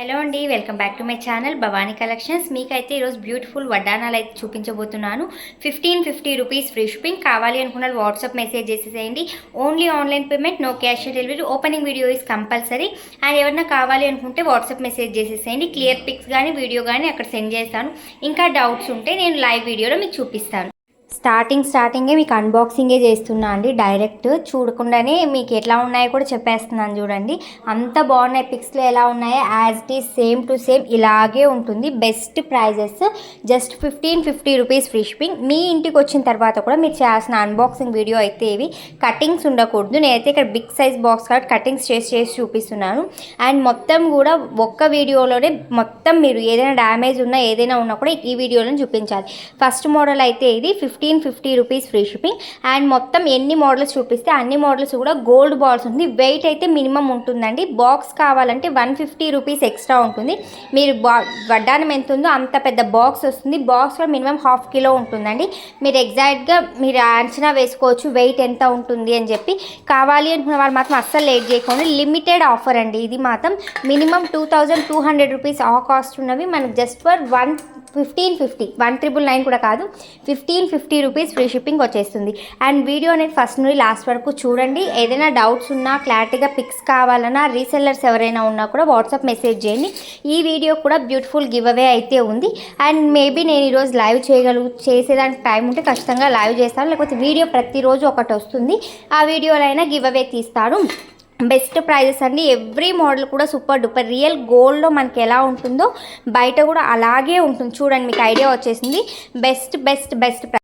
Hello అండి, welcome back to my channel Bhavani collections. మీకైతే ఈరోజు బ్యూటిఫుల్ వడ్డానాలు అయితే చూపించబోతున్నాను. 1550 రూపీస్ ఫ్రీ షిప్పింగ్. కావాలి అనుకున్న వాట్సాప్ మెసేజ్ చేసేసేయండి. Only online payment, no cash on delivery. Opening video is compulsory. And ఎవరైనా కావాలి అనుకుంటే వాట్సాప్ మెసేజ్ చేసేసేయండి. క్లియర్ పిక్స్ కానీ వీడియో కానీ అక్కడ సెండ్ చేస్తాను. ఇంకా డౌట్స్ ఉంటే నేను లైవ్ వీడియోలో మీకు చూపిస్తాను. స్టార్టింగే మీకు అన్బాక్సింగే చేస్తున్నా అండి. డైరెక్ట్ చూడకుండానే మీకు ఎట్లా ఉన్నాయో కూడా చెప్పేస్తున్నాను. చూడండి, అంత బాగున్నాయి. పిక్స్లో ఎలా ఉన్నాయో as it is same to same ఇలాగే ఉంటుంది. Best prices, just 1550 rupees free shipping. మీ ఇంటికి వచ్చిన తర్వాత కూడా మీరు చేయాల్సిన అన్బాక్సింగ్ వీడియో అయితే ఇవి. కటింగ్స్ ఉండకూడదు. నేనైతే ఇక్కడ బిగ్ సైజ్ బాక్స్ కాబట్టి కటింగ్స్ చేసి చూపిస్తున్నాను. అండ్ మొత్తం కూడా ఒక్క వీడియోలోనే మొత్తం మీరు ఏదైనా డ్యామేజ్ ఉన్నా ఏదైనా ఉన్నా కూడా ఈ వీడియోలో చూపించాలి. ఫస్ట్ మోడల్ అయితే ఇది 1550 రూపీస్ ఫ్రీ షిప్పింగ్. అండ్ మొత్తం ఎన్ని మోడల్స్ చూపిస్తే అన్ని మోడల్స్ కూడా గోల్డ్ బాల్స్ ఉంది. వెయిట్ అయితే మినిమం ఉంటుందండి. బాక్స్ కావాలంటే 150 రూపీస్ ఎక్స్ట్రా ఉంటుంది. మీరు వడ్డానం ఎంత ఉందో అంత పెద్ద బాక్స్ వస్తుంది. బాక్స్ కూడా మినిమం ½ కిలో ఉంటుందండి. మీరు ఎగ్జాక్ట్గా మీరు అంచనా వేసుకోవచ్చు వెయిట్ ఎంత ఉంటుంది అని చెప్పి. కావాలి అనుకున్న వాళ్ళు మాత్రం అస్సలు లేట్ చేయకుండా, లిమిటెడ్ ఆఫర్ అండి ఇది మాత్రం. మినిమం 2200 రూపీస్ ఆ కాస్ట్ ఉన్నవి మనకు జస్ట్ ఫర్ 1550, 1999 కూడా కాదు, 1550 రూపీస్ ఫ్రీ షిప్పింగ్ వచ్చేస్తుంది. అండ్ వీడియో అనేది ఫస్ట్ నుండి లాస్ట్ వరకు చూడండి. ఏదైనా డౌట్స్ ఉన్నా, క్లారిటీగా పిక్స్ కావాలన్నా, రీసెల్లర్స్ ఎవరైనా ఉన్నా కూడా వాట్సాప్ మెసేజ్ చేయండి. ఈ వీడియో కూడా బ్యూటిఫుల్ గివ్ అవే అయితే ఉంది. అండ్ మేబీ నేను ఈరోజు లైవ్ చేసేదానికి టైం ఉంటే ఖచ్చితంగా లైవ్ చేస్తాను. లేకపోతే వీడియో ప్రతిరోజు ఒకటి వస్తుంది. ఆ వీడియోలో అయినా గివ్ అవే తీస్తాను. బెస్ట్ ప్రైజెస్ అండి. ఎవ్రీ మోడల్ కూడా సూపర్ డూపర్ రియల్ గోల్డ్లో మనకి ఎలా ఉంటుందో బయట కూడా అలాగే ఉంటుంది. చూడండి, మీకు ఐడియా వచ్చేసింది. బెస్ట్